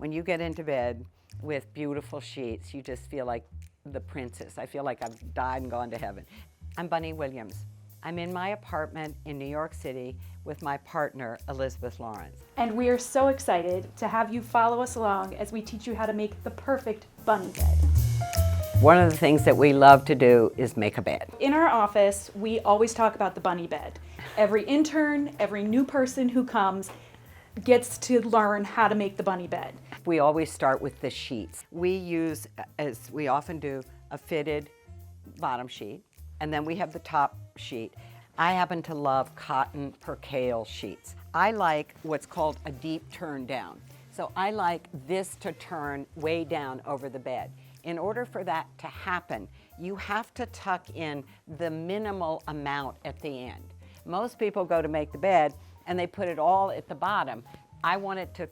When you get into bed with beautiful sheets, you just feel like the princess. I feel like I've died and gone to heaven. I'm Bunny Williams. I'm in my apartment in New York City with my partner, Elizabeth Lawrence. And we are so excited to have you follow us along as we teach you how to make the perfect bunny bed. One of the things that we love to do is make a bed. In our office, we always talk about the bunny bed. Every intern, every new person who comes gets to learn how to make the bunny bed. We always start with the sheets. We use, as we often do, a fitted bottom sheet, and then we have the top sheet. I happen to love cotton percale sheets. I like what's called a deep turn down. So I like this to turn way down over the bed. In order for that to happen, you have to tuck in the minimal amount at the end. Most people go to make the bed and they put it all at the bottom. I want it to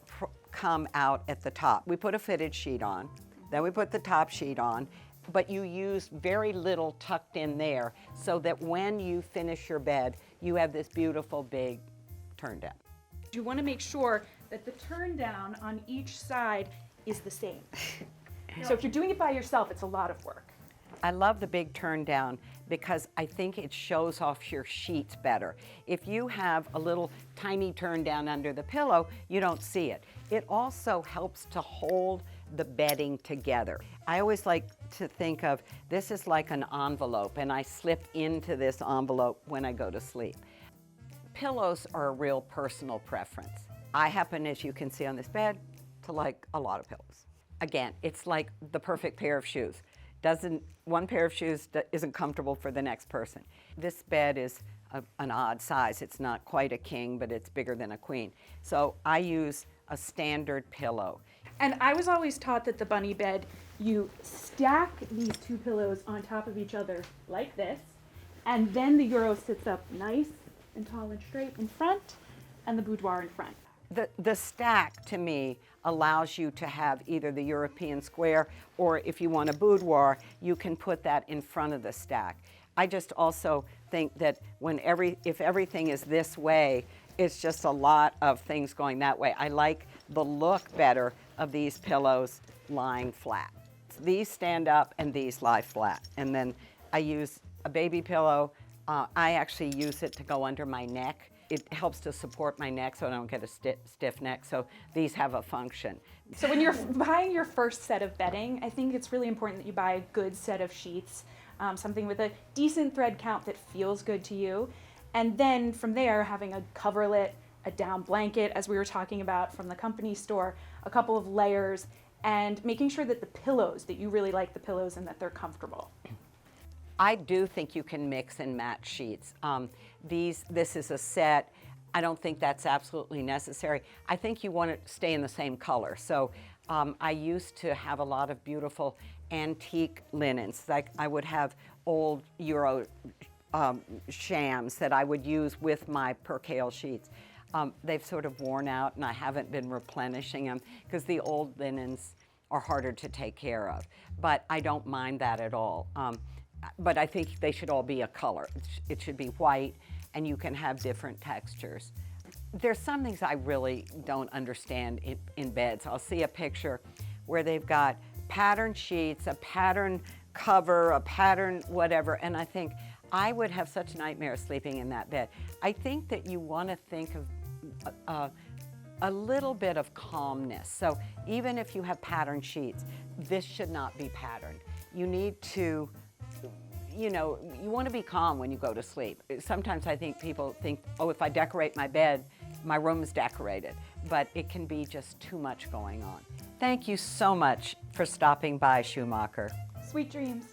come out at the top. We put a fitted sheet on, then we put the top sheet on, but you use very little tucked in there so that when you finish your bed, you have this beautiful big turn down. You want to make sure that the turn down on each side is the same. So if you're doing it by yourself, it's a lot of work. I love the big turn down because I think it shows off your sheets better. If you have a little tiny turn down under the pillow, you don't see it. It also helps to hold the bedding together. I always like to think of this is like an envelope, and I slip into this envelope when I go to sleep. Pillows are a real personal preference. I happen, as you can see on this bed, to like a lot of pillows. Again, it's like the perfect pair of shoes. One pair of shoes isn't comfortable for the next person. This bed is an odd size. It's not quite a king, but it's bigger than a queen. So I use a standard pillow. And I was always taught that the bunny bed, you stack these two pillows on top of each other like this, and then the Euro sits up nice and tall and straight in front, and the boudoir in front. The stack, to me, allows you to have either the European square, or if you want a boudoir, you can put that in front of the stack. I just also think that if everything is this way, it's just a lot of things going that way. I like the look better of these pillows lying flat. These stand up and these lie flat. And then I use a baby pillow. I actually use it to go under my neck. It helps to support my neck so I don't get a stiff neck, so these have a function. So when you're buying your first set of bedding, I think it's really important that you buy a good set of sheets, something with a decent thread count that feels good to you. And then from there, having a coverlet, a down blanket, as we were talking about from the company store, a couple of layers, and making sure that the pillows, that you really like the pillows and that they're comfortable. I do think you can mix and match sheets. This is a set. I don't think that's absolutely necessary. I think you want to stay in the same color. So I used to have a lot of beautiful antique linens. Like I would have old Euro shams that I would use with my percale sheets. They've sort of worn out and I haven't been replenishing them because the old linens are harder to take care of. But I don't mind that at all. But I think they should all be a color. It should be white, and you can have different textures. There's some things I really don't understand in beds. I'll see a picture where they've got pattern sheets, a pattern cover, a pattern whatever, and I think I would have such nightmares sleeping in that bed. I think that you want to think of a little bit of calmness. So even if you have pattern sheets, this should not be patterned. You need to, you want to be calm when you go to sleep. Sometimes I think people think, oh, if I decorate my bed, my room is decorated. But it can be just too much going on. Thank you so much for stopping by, Schumacher. Sweet dreams.